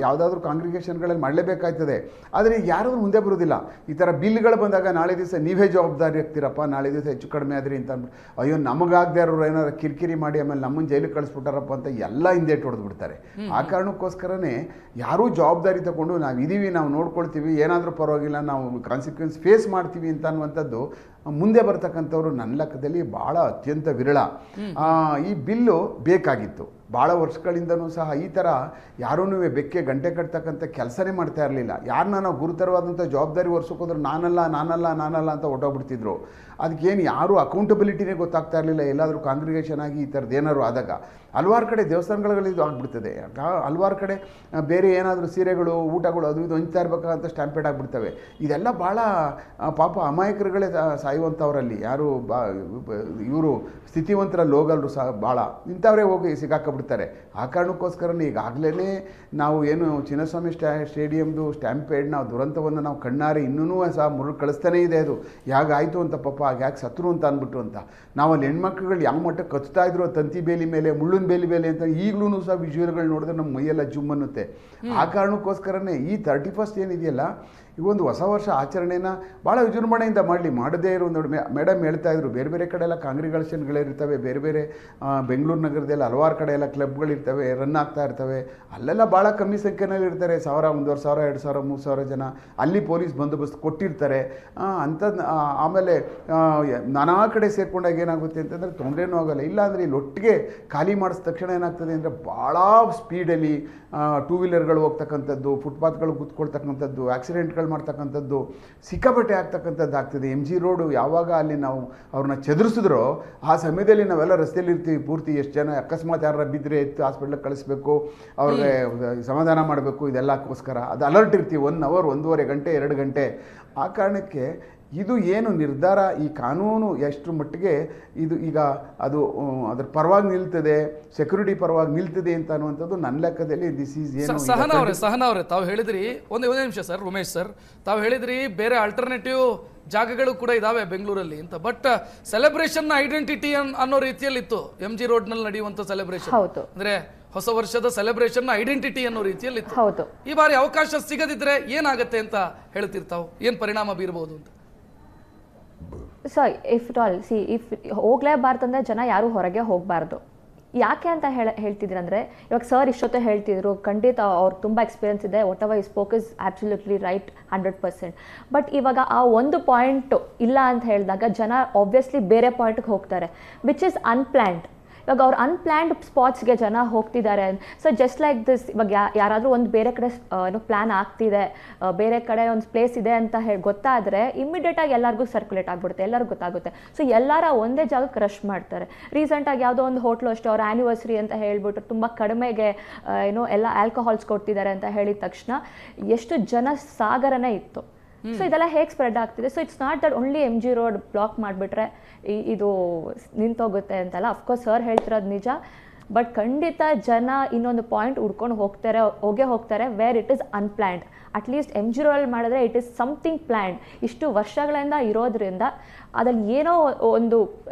ಯಾವುದಾದ್ರೂ ಕಾಂಗ್ರಿಗೇಷನ್ಗಳಲ್ಲಿ ಮಾಡಲೇಬೇಕಾಯ್ತದೆ. ಆದರೆ ಯಾರೂ ಮುಂದೆ ಬರೋದಿಲ್ಲ. ಈ ಥರ ಬಿಲ್ಗಳು ಬಂದಾಗ ನಾಳೆ ದಿವಸ ನೀವೇ ಜವಾಬ್ದಾರಿ ಆಗ್ತೀರಪ್ಪ, ನಾಳೆ ದಿವಸ ಹೆಚ್ಚು ಕಡಿಮೆ ಆದ್ರಿ ಅಂತ ಅಂದ್ಬಿಟ್ಟು ಅಯ್ಯೋ ನಮಗಾಗದೇ ಇರೋರು ಏನಾದ್ರು ಕಿರಿಕಿರಿ ಮಾಡಿ ಆಮೇಲೆ ನಮ್ಮನ್ನು ಜೈಲಿಗೆ ಕಳಿಸ್ಬಿಟ್ಟಾರಪ್ಪ ಅಂತ ಎಲ್ಲ ಹಿಂದೆ ಹೊಡೆದು ಬಿಡ್ತಾರೆ. ಆ ಕಾರಣಕ್ಕೋಸ್ಕರನೇ ಯಾರೂ ಜವಾಬ್ದಾರಿ ತಗೊಂಡು ನಾವಿದ್ದೀವಿ, ನಾವು ನೋಡ್ಕೊಳ್ತೀವಿ, ಏನಾದರೂ ಪರವಾಗಿಲ್ಲ, ನಾವು ಕಾನ್ಸಿಕ್ವೆನ್ಸ್ ಫೇಸ್ ಮಾಡ್ತೀವಿ ಅಂತ ಅನ್ನುವಂಥದ್ದು ಮುಂದೆ ಬರ್ತಕ್ಕಂಥವ್ರು ನನ್ನ ಲೆಕ್ಕದಲ್ಲಿ ಭಾಳ ಅತ್ಯಂತ ವಿರಳ. ಈ ಬಿಲ್ಲು ಬೇಕಾಗಿತ್ತು. ಭಾಳ ವರ್ಷಗಳಿಂದನೂ ಸಹ ಈ ಥರ ಯಾರೂ ಬೆಕ್ಕೆ ಗಂಟೆ ಕಟ್ತಕ್ಕಂಥ ಕೆಲಸನೇ ಮಾಡ್ತಾ ಇರಲಿಲ್ಲ. ಯಾರನ್ನ ನಾವು ಗುರುತರವಾದಂಥ ಜವಾಬ್ದಾರಿ ಹೊರ್ಸೋಕೋದ್ರೆ ನಾನಲ್ಲ ಅಂತ ಹೊಟ್ಟೋಗ್ಬಿಡ್ತಿದ್ರು. ಅದಕ್ಕೇನು ಯಾರೂ ಅಕೌಂಟಬಿಲಿಟಿನೇ ಗೊತ್ತಾಗ್ತಾ ಇರಲಿಲ್ಲ. ಎಲ್ಲಾದರೂ ಕಾಂಗ್ರಿಗೇಷನ್ ಆಗಿ ಈ ಥರದ್ದು ಏನಾದ್ರು ಆದಾಗ ಹಲವಾರು ಕಡೆ ದೇವಸ್ಥಾನಗಳಲ್ಲಿ ಇದು ಆಗಿಬಿಡ್ತದೆ. ಹಲವಾರು ಕಡೆ ಬೇರೆ ಏನಾದರೂ ಸೀರೆಗಳು ಊಟಗಳು ಅದು ಇದು ಹೊಂಚ್ತಾ ಇರ್ಬೇಕಂತ ಸ್ಟ್ಯಾಂಪೇಡ್ ಆಗಿಬಿಡ್ತವೆ. ಇದೆಲ್ಲ ಭಾಳ ಪಾಪ ಅಮಾಯಕರುಗಳೇ ಸಾಯುವಂಥವ್ರಲ್ಲಿ, ಯಾರು ಇವರು ಸ್ಥಿತಿವಂತರಲ್ಲಿ ಹೋಗಲ್ರು ಸಹ ಭಾಳ ಇಂಥವರೇ ಹೋಗಿ ಸಿಗಾಕಬಿಡ್ತಾರೆ. ಆ ಕಾರಣಕ್ಕೋಸ್ಕರನೇ ಈಗಾಗಲೇ ನಾವು ಏನು ಚಿನ್ನಸ್ವಾಮಿ ಸ್ಟೇಡಿಯಮ್ದು ಸ್ಟ್ಯಾಂಪೇಡ್ ನಾವು ದುರಂತವನ್ನು ನಾವು ಕಣ್ಣಾರೆ ಇನ್ನೂ ಸಹ ಮುರುಳು ಕಳಿಸ್ತಾನೇ ಇದೆ. ಅದು ಯಾಗಾಯಿತು ಅಂತ ಪಾಪ ಯಾಕೆ ಸತ್ರು ಅಂತ ಅಂದ್ಬಿಟ್ಟು ಅಂತ ನಾವು ಅಲ್ಲಿ ಹೆಣ್ಮಕ್ಳುಗಳು ಯಾವ ಮಟ್ಟಕ್ಕೆ ಕಚ್ತಾ ಇದ್ರು ತಂತಿ ಬೇಲಿ ಮೇಲೆ, ಮುಳ್ಳಿನ ಬೇಲಿ ಅಂತ ಈಗಲೂ ಸಹ ವಿಜುವಲ್ಗಳು ನೋಡಿದ್ರೆ ನಮ್ಮ ಮೈಯೆಲ್ಲ ಜುಮ್ ಅನ್ನುತ್ತೆ. ಆ ಕಾರಣಕ್ಕೋಸ್ಕರನೇ ಈ 31st ಏನಿದೆಯಲ್ಲ, ಈ ಒಂದು ಹೊಸ ವರ್ಷ ಆಚರಣೆನ ಭಾಳ ವಿಜೃಂಭಣೆಯಿಂದ ಮಾಡದೇ ಇರೋ ಒಂದು ಮೇಡಮ್ ಹೇಳ್ತಾಯಿದ್ರು, ಬೇರೆ ಬೇರೆ ಕಡೆ ಎಲ್ಲ ಕಾಂಗ್ರಿಗೇಷನ್ಗಳಿರ್ತವೆ, ಬೇರೆ ಬೇರೆ ಬೆಂಗಳೂರು ನಗರದಲ್ಲಿ ಹಲವಾರು ಕಡೆ ಎಲ್ಲ ಕ್ಲಬ್ಗಳಿರ್ತವೆ, ರನ್ ಆಗ್ತಾ ಇರ್ತವೆ. ಅಲ್ಲೆಲ್ಲ ಭಾಳ ಕಮ್ಮಿ ಸಂಖ್ಯೆಯಲ್ಲಿ ಇರ್ತಾರೆ, 1000, 1,500, 2,000, 3,000 ಜನ. ಅಲ್ಲಿ ಪೊಲೀಸ್ ಬಂದೋಬಸ್ತ್ ಕೊಟ್ಟಿರ್ತಾರೆ. ಅಂಥದ್ದು ಆಮೇಲೆ ನಾನಾ ಕಡೆ ಸೇರ್ಕೊಂಡಾಗ ಏನಾಗುತ್ತೆ ಅಂತಂದರೆ ತೊಂದರೆನೂ ಆಗೋಲ್ಲ. ಇಲ್ಲಾಂದರೆ ಇಲ್ಲಿ ಒಟ್ಟಿಗೆ ಖಾಲಿ ಮಾಡಿದ ತಕ್ಷಣ ಏನಾಗ್ತದೆ ಅಂದರೆ ಭಾಳ ಸ್ಪೀಡಲ್ಲಿ 2 ವೀಲರ್ಗಳು ಹೋಗ್ತಕ್ಕಂಥದ್ದು, ಫುಟ್ಪಾತ್ಗಳು ಕೂತ್ಕೊಳ್ತಕ್ಕಂಥದ್ದು, ಆಕ್ಸಿಡೆಂಟ್ಗಳು ಮಾಡ್ತಕ್ಕಂಥದ್ದು ಸಿಕ್ಕಾಪಟ್ಟೆ ಆಗ್ತಕ್ಕಂಥದ್ದು ಆಗ್ತದೆ. MG ರೋಡು ಯಾವಾಗ ಅಲ್ಲಿ ನಾವು ಅವ್ರನ್ನ ಚದುರಿಸಿದ್ರೋ ಆ ಸಮಯದಲ್ಲಿ ನಾವೆಲ್ಲ ರಸ್ತೆಯಲ್ಲಿ ಇರ್ತೀವಿ ಪೂರ್ತಿ. ಎಷ್ಟು ಜನ ಅಕಸ್ಮಾತ್ ಯಾರು ಬಿದ್ದರೆ ಎತ್ತು ಹಾಸ್ಪಿಟ್ಲಿಗೆ ಕಳಿಸ್ಬೇಕು, ಅವ್ರಿಗೆ ಸಮಾಧಾನ ಮಾಡಬೇಕು, ಇದೆಲ್ಲಕ್ಕೋಸ್ಕರ ಅದು ಅಲರ್ಟ್ ಇರ್ತೀವಿ 1 hour, 1.5 ಗಂಟೆ, 2 ಗಂಟೆ. ಆ ಕಾರಣಕ್ಕೆ ಇದು ಏನು ನಿರ್ಧಾರ, ಈ ಕಾನೂನು ಎಷ್ಟು ಮಟ್ಟಿಗೆ ಇದು ಈಗ ಅದು ಅದರ ಪರವಾಗಿ ನಿಲ್ತದೆ, ಸೆಕ್ಯೂರಿಟಿ ಪರವಾಗಿ ನಿಲ್ತದೆ ಅಂತ ಅನ್ನುವಂಥದ್ದು ನನ್ನ ಲೆಕ್ಕದಲ್ಲಿ ದಿಸ್ ಈಸ್ ಏನು. ಸಹನಾ ಅವರೇ ತಾವು ಹೇಳಿದ್ರಿ, ಒಂದೇ ನಿಮಿಷ ಸರ್, ಉಮೇಶ್ ಸರ್, ತಾವು ಹೇಳಿದ್ರಿ ಬೇರೆ ಆಲ್ಟರ್ನೇಟಿವ್ ಜಾಗಗಳು ಕೂಡ ಇದಾವೆ ಬೆಂಗಳೂರಲ್ಲಿ ಅಂತ. ಬಟ್ ಸೆಲೆಬ್ರೇಷನ್ ಐಡೆಂಟಿಟಿ ಅನ್ನೋ ರೀತಿಯಲ್ಲಿ ಇತ್ತು ಎಂ ಜಿ ರೋಡ್ ನಲ್ಲಿ ನಡೆಯುವಂತ ಸೆಲೆಬ್ರೇಷನ್. ಹೌದು. ಅಂದ್ರೆ ಹೊಸ ವರ್ಷದ ಸೆಲೆಬ್ರೇಷನ್ ಐಡೆಂಟಿಟಿ ಅನ್ನೋ ರೀತಿಯಲ್ಲಿ ಇತ್ತು. ಹೌದು. ಈ ಬಾರಿ ಅವಕಾಶ ಸಿಗದಿದ್ರೆ ಏನಾಗತ್ತೆ ಅಂತ ಹೇಳ್ತಿರ್ತಾವ್, ಏನ್ ಪರಿಣಾಮ ಬೀರಬಹುದು ಅಂತ? So if it all if ಹೋಗ್ಲೇಬಾರ್ದು ಅಂದರೆ ಜನ ಯಾರು ಹೊರಗೆ ಹೋಗಬಾರ್ದು. ಯಾಕೆ ಅಂತ ಹೇಳ್ತಿದ್ರು ಅಂದರೆ, ಇವಾಗ ಸರ್ ಇಷ್ಟೊತ್ತು ಹೇಳ್ತಿದ್ರು, ಖಂಡಿತ ಅವ್ರಿಗೆ ತುಂಬ ಎಕ್ಸ್ಪೀರಿಯನ್ಸ್ ಇದೆ, ವಾಟ್ ಎವರ್ ಈ spoke is absolutely right 100%. But ಇವಾಗ ಆ ಒಂದು ಪಾಯಿಂಟು ಇಲ್ಲ ಅಂತ ಹೇಳಿದಾಗ ಜನ ಆಬ್ವಿಯಸ್ಲಿ ಬೇರೆ ಪಾಯಿಂಟ್ಗೆ ಹೋಗ್ತಾರೆ, ವಿಚ್ ಇಸ್ ಅನ್ಪ್ಲ್ಯಾನ್ಡ್. ಇವಾಗ ಅವ್ರು ಅನ್ಪ್ಲ್ಯಾನ್ಡ್ ಸ್ಪಾಟ್ಸ್ಗೆ ಜನ ಹೋಗ್ತಿದ್ದಾರೆ. ಸೊ ಜಸ್ಟ್ ಲೈಕ್ ದಿಸ್, ಇವಾಗ ಯಾರಾದರೂ ಒಂದು ಬೇರೆ ಕಡೆ ಏನೋ ಪ್ಲ್ಯಾನ್ ಆಗ್ತಿದೆ, ಬೇರೆ ಕಡೆ ಒಂದು ಪ್ಲೇಸ್ ಇದೆ ಅಂತ ಗೊತ್ತಾದರೆ ಇಮ್ಮಿಡಿಯೇಟಾಗಿ ಎಲ್ಲರಿಗೂ ಸರ್ಕ್ಯುಲೇಟ್ ಆಗಿಬಿಡುತ್ತೆ, ಎಲ್ಲರಿಗೂ ಗೊತ್ತಾಗುತ್ತೆ. ಸೊ ಎಲ್ಲರ ಒಂದೇ ಜಾಗಕ್ಕೆ ರಶ್ ಮಾಡ್ತಾರೆ. ರೀಸೆಂಟಾಗಿ ಯಾವುದೋ ಒಂದು ಹೋಟ್ಲು ಅಷ್ಟೇ, ಅವ್ರ ಆ್ಯನಿವರ್ಸರಿ ಅಂತ ಹೇಳ್ಬಿಟ್ಟು ತುಂಬ ಕಡಿಮೆಗೆ ಏನೋ ಎಲ್ಲ ಆಲ್ಕೋಹಾಲ್ಸ್ ಕೊಡ್ತಿದ್ದಾರೆ ಅಂತ ಹೇಳಿದ ತಕ್ಷಣ ಎಷ್ಟು ಜನ ಸಾಗರನೇ ಇತ್ತು. ಸೊ ಇದೆಲ್ಲ ಹೇಗೆ ಸ್ಪ್ರೆಡ್ ಆಗ್ತಿದೆ. So it's not that only M G road block ಮಾಡಿಬಿಟ್ರೆ ಇದು ನಿಂತೋಗುತ್ತೆ ಅಂತಲ್ಲ. ಅಫ್ಕೋರ್ಸ್ ಸರ್ ಹೇಳ್ತಿರೋದು ನಿಜ, ಬಟ್ ಖಂಡಿತ ಜನ ಇನ್ನೊಂದು ಪಾಯಿಂಟ್ ಹುಡ್ಕೊಂಡು ಹೋಗ್ತಾರೆ where it is unplanned. At least M G ರೋಡಲ್ಲಿ ಮಾಡಿದ್ರೆ ಇಟ್ ಈಸ್ ಸಮಥಿಂಗ್ ಪ್ಲ್ಯಾನ್ಡ್. ಇಷ್ಟು ವರ್ಷಗಳಿಂದ ಇರೋದ್ರಿಂದ ಅದ್ರಲ್ಲಿ ಏನೋ ಒಂದು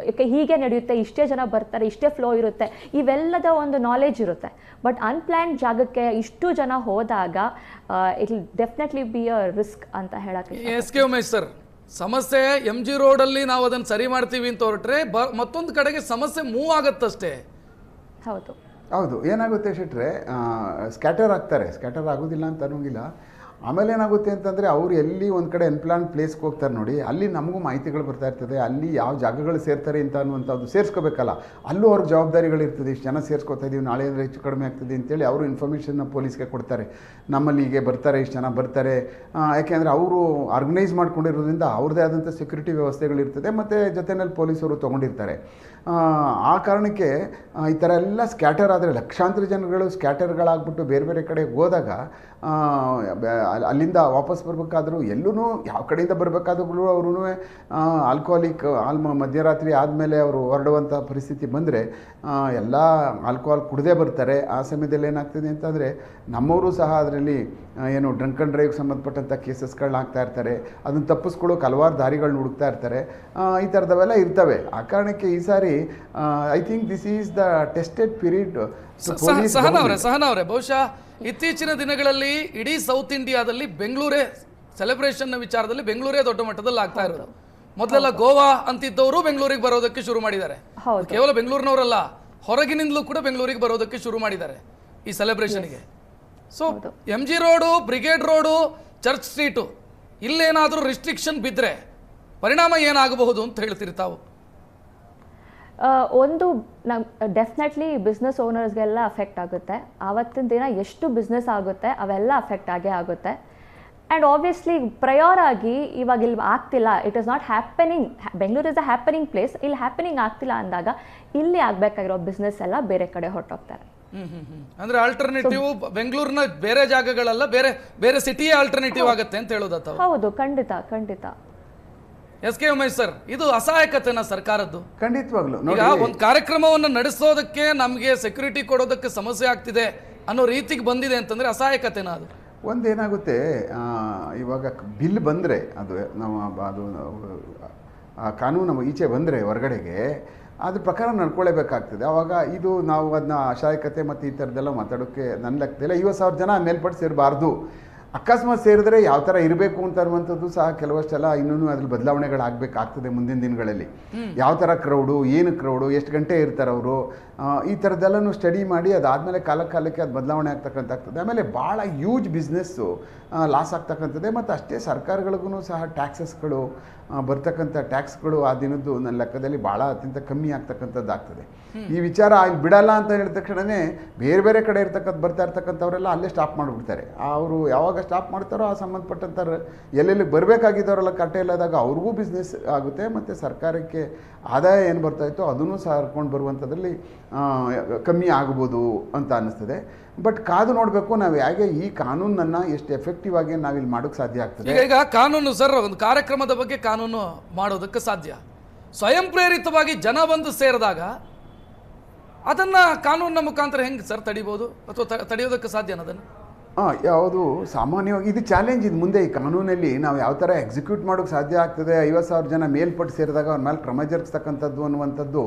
ಹೀಗೆ ನಡೆಯುತ್ತೆ, ಇಷ್ಟೇ ಜನ ಬರ್ತಾರೆ, ಇಷ್ಟೇ ಫ್ಲೋ ಇರುತ್ತೆ, ಇವೆಲ್ಲದ ಒಂದು ನಾಲೆಜ್ ಇರುತ್ತೆ. ಬಟ್ ಅನ್ಪ್ಲ್ಯಾನ್ಡ್ ಜಾಗಕ್ಕೆ ಇಷ್ಟು ಜನ ಹೋದಾಗ it will definitely be a risk ಅಂತ ಹೇಳಕ್ಕೆ. ಎಸ್ ಕೆ ಉಮೇಶ್ ಸರ್, ಸಮಸ್ಯೆ ಎಂ ಜಿ ರೋಡಲ್ಲಿ ನಾವು ಅದನ್ನು ಸರಿ ಮಾಡ್ತೀವಿ ಅಂತ ಹೊರಟ್ರೆ ಮತ್ತೊಂದು ಕಡೆಗೆ ಸಮಸ್ಯೆ ಮೂವ್ ಆಗುತ್ತಷ್ಟೇ. ಹೌದು ಹೌದು. ಏನಾಗುತ್ತೆ ಶೆಟ್ರೆ, ಸ್ಕ್ಯಾಟರ್ ಆಗ್ತಾರೆ, ಸ್ಕ್ಯಾಟರ್ ಆಗೋದಿಲ್ಲ ಅಂತ ಅನ್ನೋಂಗಿಲ್ಲ. ಆಮೇಲೆ ಏನಾಗುತ್ತೆ ಅಂತಂದರೆ, ಅವ್ರು ಎಲ್ಲಿ ಒಂದು ಕಡೆ ಅನ್ಪ್ಲಾನ್ ಪ್ಲೇಸ್ಗೆ ಹೋಗ್ತಾರೆ ನೋಡಿ, ಅಲ್ಲಿ ನಮಗೂ ಮಾಹಿತಿಗಳು ಬರ್ತಾ ಇರ್ತದೆ, ಅಲ್ಲಿ ಯಾವ ಜಾಗಗಳು ಸೇರ್ತಾರೆ ಅಂತ ಅನ್ನುವಂಥದ್ದು ಸೇರಿಸ್ಕೋಬೇಕಲ್ಲ, ಅಲ್ಲೂ ಅವ್ರ ಜವಾಬ್ದಾರಿಗಳಿರ್ತದೆ. ಇಷ್ಟು ಜನ ಸೇರಿಸ್ಕೊತಾ ಇದ್ದೀವಿ, ನಾಳೆ ಅಂದರೆ ಹೆಚ್ಚು ಕಡಿಮೆ ಆಗ್ತದೆ ಅಂತೇಳಿ ಅವರು ಇನ್ಫಾರ್ಮೇಷನ್ನ ಪೊಲೀಸ್ಗೆ ಕೊಡ್ತಾರೆ. ನಮ್ಮಲ್ಲಿ ಹೀಗೆ ಬರ್ತಾರೆ, ಇಷ್ಟು ಜನ ಬರ್ತಾರೆ. ಯಾಕೆಂದರೆ ಅವರು ಆರ್ಗನೈಸ್ ಮಾಡ್ಕೊಂಡಿರೋದ್ರಿಂದ ಅವ್ರದ್ದೇ ಆದಂಥ ಸೆಕ್ಯೂರಿಟಿ ವ್ಯವಸ್ಥೆಗಳಿರ್ತದೆ, ಮತ್ತು ಜೊತೆಯಲ್ಲಿ ಪೊಲೀಸರು ತೊಗೊಂಡಿರ್ತಾರೆ. ಆ ಕಾರಣಕ್ಕೆ ಈ ಥರ ಎಲ್ಲ ಸ್ಕ್ಯಾಟರ್ ಆದರೆ, ಲಕ್ಷಾಂತರ ಜನಗಳು ಸ್ಕ್ಯಾಟರ್ಗಳಾಗ್ಬಿಟ್ಟು ಬೇರೆ ಬೇರೆ ಕಡೆ ಹೋದಾಗ ಅಲ್ಲಿಂದ ವಾಪಸ್ ಬರಬೇಕಾದ್ರೂ ಎಲ್ಲೂ ಯಾವ ಕಡೆಯಿಂದ ಬರಬೇಕಾದ್ರೂ ಅವ್ರೂ ಆಲ್ಕೋಹಾಲಿಕ್ ಮಧ್ಯರಾತ್ರಿ ಆದಮೇಲೆ ಅವರು ಹೊರಡುವಂಥ ಪರಿಸ್ಥಿತಿ ಬಂದರೆ ಎಲ್ಲ ಆಲ್ಕೋಹಾಲ್ ಕುಡದೇ ಬರ್ತಾರೆ. ಆ ಸಮಯದಲ್ಲಿ ಏನಾಗ್ತದೆ ಅಂತಂದರೆ, ನಮ್ಮವರು ಸಹ ಅದರಲ್ಲಿ ಏನು ಡ್ರಂಕ್ ಆ್ಯಂಡ್ ಡ್ರೈವ್ಗೆ ಸಂಬಂಧಪಟ್ಟಂಥ ಕೇಸಸ್ಗಳನ್ನ ಇರ್ತಾರೆ, ಅದನ್ನು ತಪ್ಪಿಸ್ಕೊಳ್ಳೋಕೆ ಹಲವಾರು ದಾರಿಗಳನ್ನ ಹುಡುಕ್ತಾ ಇರ್ತಾರೆ. ಈ ಥರದವೆಲ್ಲ ಇರ್ತವೆ. ಆ ಕಾರಣಕ್ಕೆ ಈ ಸಾರಿ I think this is the tested period. ಸಹನವರೇ, ಬಹುಶಃ ಇತ್ತೀಚಿನ ದಿನಗಳಲ್ಲಿ ಇಡೀ ಸೌತ್ ಇಂಡಿಯಾದಲ್ಲಿ ಬೆಂಗಳೂರೇ ಸೆಲೆಬ್ರೇಷನ್ ವಿಚಾರದಲ್ಲಿ ಬೆಂಗಳೂರೇ ದೊಡ್ಡ ಮಟ್ಟದಲ್ಲಿ ಆಗ್ತಾ ಇರೋದು. ಮೊದಲೆಲ್ಲ ಗೋವಾ ಅಂತಿದ್ದವರು ಬೆಂಗಳೂರಿಗೆ ಬರೋದಕ್ಕೆ ಶುರು ಮಾಡಿದ್ದಾರೆ. ಕೇವಲ ಬೆಂಗಳೂರಿನವರಲ್ಲ, ಹೊರಗಿನಿಂದಲೂ ಕೂಡ ಬೆಂಗಳೂರಿಗೆ ಬರೋದಕ್ಕೆ ಶುರು ಮಾಡಿದ್ದಾರೆ ಈ ಸೆಲೆಬ್ರೇಷನ್ಗೆ. So M G road, brigade road, church street, ಇಲ್ಲೇನಾದರೂ ರಿಸ್ಟ್ರಿಕ್ಷನ್ ಬಿದ್ದರೆ ಪರಿಣಾಮ ಏನಾಗಬಹುದು ಅಂತ ಹೇಳ್ತೀರಿ ತಾವು? ಒಂದು ಡೆಫಿನೆಟ್ಲಿ ಬಿಸ್ನೆಸ್ ಓನರ್ಸ್ಗೆಲ್ಲ ಅಫೆಕ್ಟ್ ಆಗುತ್ತೆ. ಆವತ್ತಿನ ದಿನ ಎಷ್ಟು ಬಿಸ್ನೆಸ್ ಆಗುತ್ತೆ ಅವೆಲ್ಲ ಅಫೆಕ್ಟ್ ಆಗೇ ಆಗುತ್ತೆ. ಆ್ಯಂಡ್ ಆಬ್ವಿಯಸ್ಲಿ ಪ್ರಯೋರ್ ಆಗಿ ಇವಾಗ ಇಲ್ಲಿ ಆಗ್ತಿಲ್ಲ, it is not happening. Bengaluru is a happening place, ಇಲ್ಲಿ ಹ್ಯಾಪನಿಂಗ್ ಆಗ್ತಿಲ್ಲ ಅಂದಾಗ ಇಲ್ಲಿ ಆಗಬೇಕಾಗಿರೋ ಬಿಸ್ನೆಸ್ ಎಲ್ಲ ಬೇರೆ ಕಡೆ ಹೊರಟೋಗ್ತಾರೆ. ಅಂದ್ರೆ ಆಲ್ಟರ್ನೇಟಿವ್ ಬೆಂಗಳೂರಿನ ಬೇರೆ ಜಾಗಗಳೆಲ್ಲ ಬೇರೆ ಬೇರೆ ಸಿಟಿಯೇ ಆಲ್ಟರ್ನೇಟಿವ್ ಆಗುತ್ತೆ ಅಂತ ಹೇಳೋದತ್ತ? ಹೌದು, ಖಂಡಿತ ಖಂಡಿತ. ಎಸ್ ಕೆ ಉಮೇಶ್ ಸರ್, ಇದು ಅಸಹಾಯಕತೆನ ಸರ್ಕಾರದ್ದು? ಖಂಡಿತವಾಗ್ಲು. ಈಗ ಒಂದು ಕಾರ್ಯಕ್ರಮವನ್ನು ನಡೆಸೋದಕ್ಕೆ ನಮಗೆ ಸೆಕ್ಯೂರಿಟಿ ಕೊಡೋದಕ್ಕೆ ಸಮಸ್ಯೆ ಆಗ್ತಿದೆ ಅನ್ನೋ ರೀತಿಗೆ ಬಂದಿದೆ ಅಂತಂದ್ರೆ ಅಸಹಾಯಕತೆನ ಅದು? ಒಂದೇನಾಗುತ್ತೆ, ಇವಾಗ ಬಿಲ್ ಬಂದರೆ ಅದು ಕಾನೂನು ಈಚೆ ಬಂದರೆ ಹೊರಗಡೆಗೆ ಅದ್ರ ಪ್ರಕಾರ ನಡ್ಕೊಳ್ಳೇಬೇಕಾಗ್ತದೆ. ಆವಾಗ ಇದು ನಾವು ಅದನ್ನ ಅಸಹಾಯಕತೆ ಮತ್ತು ಈ ಥರದ್ದೆಲ್ಲ ಮಾತಾಡೋಕ್ಕೆ ನನ್ನ ಲೆಕ್ಕದಿಲ್ಲ. 50,000 ಜನ ಮೇಲ್ಪಟ್ಟು ಸೇರಬಾರ್ದು. ಅಕಸ್ಮಾತ್ ಸೇರಿದ್ರೆ ಯಾವ ಥರ ಇರಬೇಕು ಅಂತ ಅನ್ನುವಂಥದ್ದು ಸಹ ಕೆಲವಷ್ಟೆಲ್ಲ ಇನ್ನೂ ಅದ್ರಲ್ಲಿ ಬದಲಾವಣೆಗಳಾಗಬೇಕಾಗ್ತದೆ ಮುಂದಿನ ದಿನಗಳಲ್ಲಿ. ಯಾವ ಥರ ಕ್ರೌಡು, ಏನು ಕ್ರೌಡು, ಎಷ್ಟು ಗಂಟೆ ಇರ್ತಾರೆ ಅವರು, ಈ ಥರದ್ದೆಲ್ಲನೂ ಸ್ಟಡಿ ಮಾಡಿ ಅದಾದಮೇಲೆ ಕಾಲಕ್ಕೆ ಅದು ಬದಲಾವಣೆ ಆಗ್ತಕ್ಕಂತಾಗ್ತದೆ. ಆಮೇಲೆ ಭಾಳ ಹ್ಯೂಜ್ ಬಿಸ್ನೆಸ್ಸು ಲಾಸ್ ಆಗ್ತಕ್ಕಂಥದ್ದೇ. ಮತ್ತು ಅಷ್ಟೇ ಸರ್ಕಾರಗಳಿಗೂ ಸಹ ಟ್ಯಾಕ್ಸಸ್ಗಳು ಬರ್ತಕ್ಕಂಥ ಟ್ಯಾಕ್ಸ್ಗಳು ಆ ದಿನದ್ದು ನನ್ನ ಲೆಕ್ಕದಲ್ಲಿ ಭಾಳ ಅತ್ಯಂತ ಕಮ್ಮಿ ಆಗ್ತಕ್ಕಂಥದ್ದು ಆಗ್ತದೆ. ಈ ವಿಚಾರ ಇಲ್ಲಿ ಬಿಡಲ್ಲ ಅಂತ ಹೇಳಿದ ತಕ್ಷಣವೇ ಬೇರೆ ಬೇರೆ ಕಡೆ ಬರ್ತಾ ಇರ್ತಕ್ಕಂಥವರೆಲ್ಲ ಅಲ್ಲೇ ಸ್ಟಾಪ್ ಮಾಡಿಬಿಡ್ತಾರೆ. ಅವರು ಯಾವಾಗ ಸ್ಟಾಪ್ ಮಾಡ್ತಾರೋ ಆ ಸಂಬಂಧಪಟ್ಟಂಥವ್ರು ಎಲ್ಲೆಲ್ಲಿ ಬರಬೇಕಾಗಿದ್ದವರೆಲ್ಲ ಕಟ್ಟೆ ಇಲ್ಲದಾಗ ಅವ್ರಿಗೂ ಬಿಸ್ನೆಸ್ ಆಗುತ್ತೆ, ಮತ್ತು ಸರ್ಕಾರಕ್ಕೆ ಆದಾಯ ಏನು ಬರ್ತಾಯಿತ್ತೋ ಅದನ್ನು ಸಹ ಹರ್ಕೊಂಡು ಬರುವಂಥದ್ರಲ್ಲಿ ಕಮ್ಮಿ ಆಗ್ಬೋದು ಅಂತ ಅನ್ನಿಸ್ತದೆ. ಬಟ್ ಕಾದು ನೋಡಬೇಕು ನಾವು ಹೇಗೆ ಈ ಕಾನೂನನ್ನು ಎಷ್ಟು ಎಫೆಕ್ಟಿವ್ ಆಗಿ ನಾವಿಲ್ಲಿ ಮಾಡೋಕ್ಕೆ ಸಾಧ್ಯ ಆಗ್ತದೆ. ಈಗ ಕಾನೂನು ಸರ್, ಒಂದು ಕಾರ್ಯಕ್ರಮದ ಬಗ್ಗೆ ಕಾನೂನು ಮಾಡೋದಕ್ಕೆ ಸಾಧ್ಯ. ಸ್ವಯಂ ಪ್ರೇರಿತವಾಗಿ ಜನ ಬಂದು ಸೇರಿದಾಗ ಅದನ್ನು ಕಾನೂನಿನ ಮುಖಾಂತರ ಹೆಂಗೆ ಸರ್ ತಡಿಬೋದು, ಅಥವಾ ತಡೆಯೋದಕ್ಕೆ ಸಾಧ್ಯನ ಅದನ್ನು? ಯಾವುದು ಸಾಮಾನ್ಯವಾಗಿ ಇದು ಚಾಲೆಂಜ್. ಇದು ಮುಂದೆ ಈ ಕಾನೂನಲ್ಲಿ ನಾವು ಯಾವ ಥರ ಎಕ್ಸಿಕ್ಯೂಟ್ ಮಾಡೋಕ್ಕೆ ಸಾಧ್ಯ ಆಗ್ತದೆ, 50,000 ಜನ ಮೇಲ್ಪಟ್ಟು ಸೇರಿದಾಗ ಅವ್ರ ಮೇಲೆ ಕ್ರಮ ಜರುಗಿಸ್ತಕ್ಕಂಥದ್ದು ಅನ್ನುವಂಥದ್ದು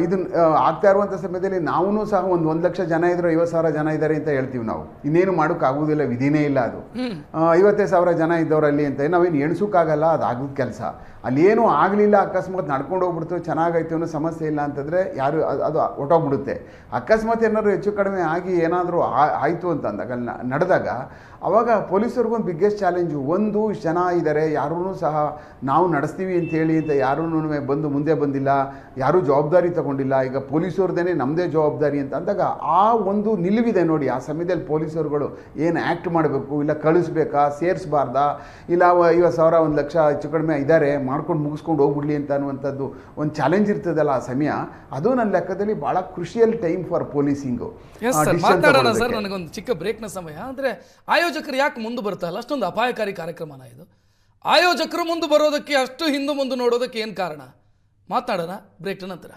ಇದನ್ನು ಆಗ್ತಾ ಇರುವಂಥ ಸಮಯದಲ್ಲಿ ನಾವೂ ಸಹ 1,00,000 ಜನ ಇದ್ದರು 50,000 ಜನ ಇದ್ದಾರೆ ಅಂತ ಹೇಳ್ತೀವಿ ನಾವು. ಇನ್ನೇನು ಮಾಡೋಕ್ಕಾಗೋದಿಲ್ಲ, ವಿಧಿನೇ ಇಲ್ಲ ಅದು. 50,000 ಜನ ಇದ್ದವರಲ್ಲಿ ಅಂತ ನಾವೇನು ಎಣಿಸೋಕ್ಕಾಗಲ್ಲ, ಅದು ಆಗೋದು ಕೆಲಸ. ಅಲ್ಲೇನೂ ಆಗಲಿಲ್ಲ, ಅಕಸ್ಮಾತ್ ನಡ್ಕೊಂಡು ಹೋಗ್ಬಿಡ್ತು, ಚೆನ್ನಾಗಾಯ್ತು ಅನ್ನೋ ಸಮಸ್ಯೆ ಇಲ್ಲ ಅಂತಂದರೆ ಯಾರು ಅದು ಹೊಟ್ಟೋಗ್ಬಿಡುತ್ತೆ. ಅಕಸ್ಮಾತ್ ಏನಾದರೂ ಹೆಚ್ಚು ಕಡಿಮೆ ಆಗಿ ಏನಾದರೂ ಆಯಿತು ಅಂತ ಅಂದಾಗ ನಡೆದಾಗ ಆವಾಗ ಪೊಲೀಸರಿಗೊಂದು ಬಿಗ್ಗೆಸ್ಟ್ ಚಾಲೆಂಜು. ಇಷ್ಟು ಜನ ಇದ್ದಾರೆ, ಯಾರೂ ಸಹ ನಾವು ನಡೆಸ್ತೀವಿ ಅಂತೇಳಿ ಅಂತ ಯಾರೂ ಬಂದು ಮುಂದೆ ಬಂದಿಲ್ಲ, ಯಾರೂ ಜವಾಬ್ದಾರಿ ತಗೊಂಡಿಲ್ಲ. ಈಗ ಪೊಲೀಸವ್ರದೇ ನಮ್ಮದೇ ಜವಾಬ್ದಾರಿ ಅಂತ ಅಂದಾಗ ಆ ಒಂದು ನಿಲುವಿದೆ ನೋಡಿ. ಆ ಸಮಯದಲ್ಲಿ ಪೊಲೀಸರುಗಳು ಏನು ಆ್ಯಕ್ಟ್ ಮಾಡಬೇಕು, ಇಲ್ಲ ಕಳಿಸ್ಬೇಕಾ, ಸೇರಿಸಬಾರ್ದಾ, ಇಲ್ಲ 50,000 1,00,000 ಹೆಚ್ಚು ಕಡಿಮೆ ಇದ್ದಾರೆ ಮಾಡ್ಕೊಂಡು ಮುಗಿಸ್ಕೊಂಡು ಹೋಗ್ಬಿಡ್ಲಿ ಅಂತ ಅನ್ನುವಂಥದ್ದು ಒಂದು ಚಾಲೆಂಜ್ ಇರ್ತದಲ್ಲ ಆ ಸಮಯ. ಅದು ನನ್ನ ಲೆಕ್ಕದಲ್ಲಿ ಭಾಳ ಕ್ರುಷಿಯಲ್ ಟೈಮ್ ಫಾರ್ ಪೊಲೀಸಿಂಗು. ಮಾತಾಡೋಣ ಸರ್, ನನಗೊಂದು ಚಿಕ್ಕ ಬ್ರೇಕ್ನ ಸಮಯ. ಅಂದರೆ ಆಯೋಜಕರು ಯಾಕೆ ಮುಂದೆ ಬರ್ತಾರಲ್ಲ, ಅಷ್ಟೊಂದು ಅಪಾಯಕಾರಿ ಕಾರ್ಯಕ್ರಮನ ಇದು. ಆಯೋಜಕರು ಮುಂದೆ ಬರೋದಕ್ಕೆ ಅಷ್ಟು ಹಿಂದೆ ಮುಂದೆ ನೋಡೋದಕ್ಕೆ ಏನು ಕಾರಣ? ಮಾತಾಡೋಣ ಬ್ರೇಕ್ನ ನಂತರ.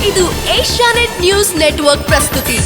ಇದು ಏಷ್ಯಾನೆಟ್ ನ್ಯೂಸ್ ನೆಟ್ವರ್ಕ್ ಪ್ರಸ್ತುತಿ.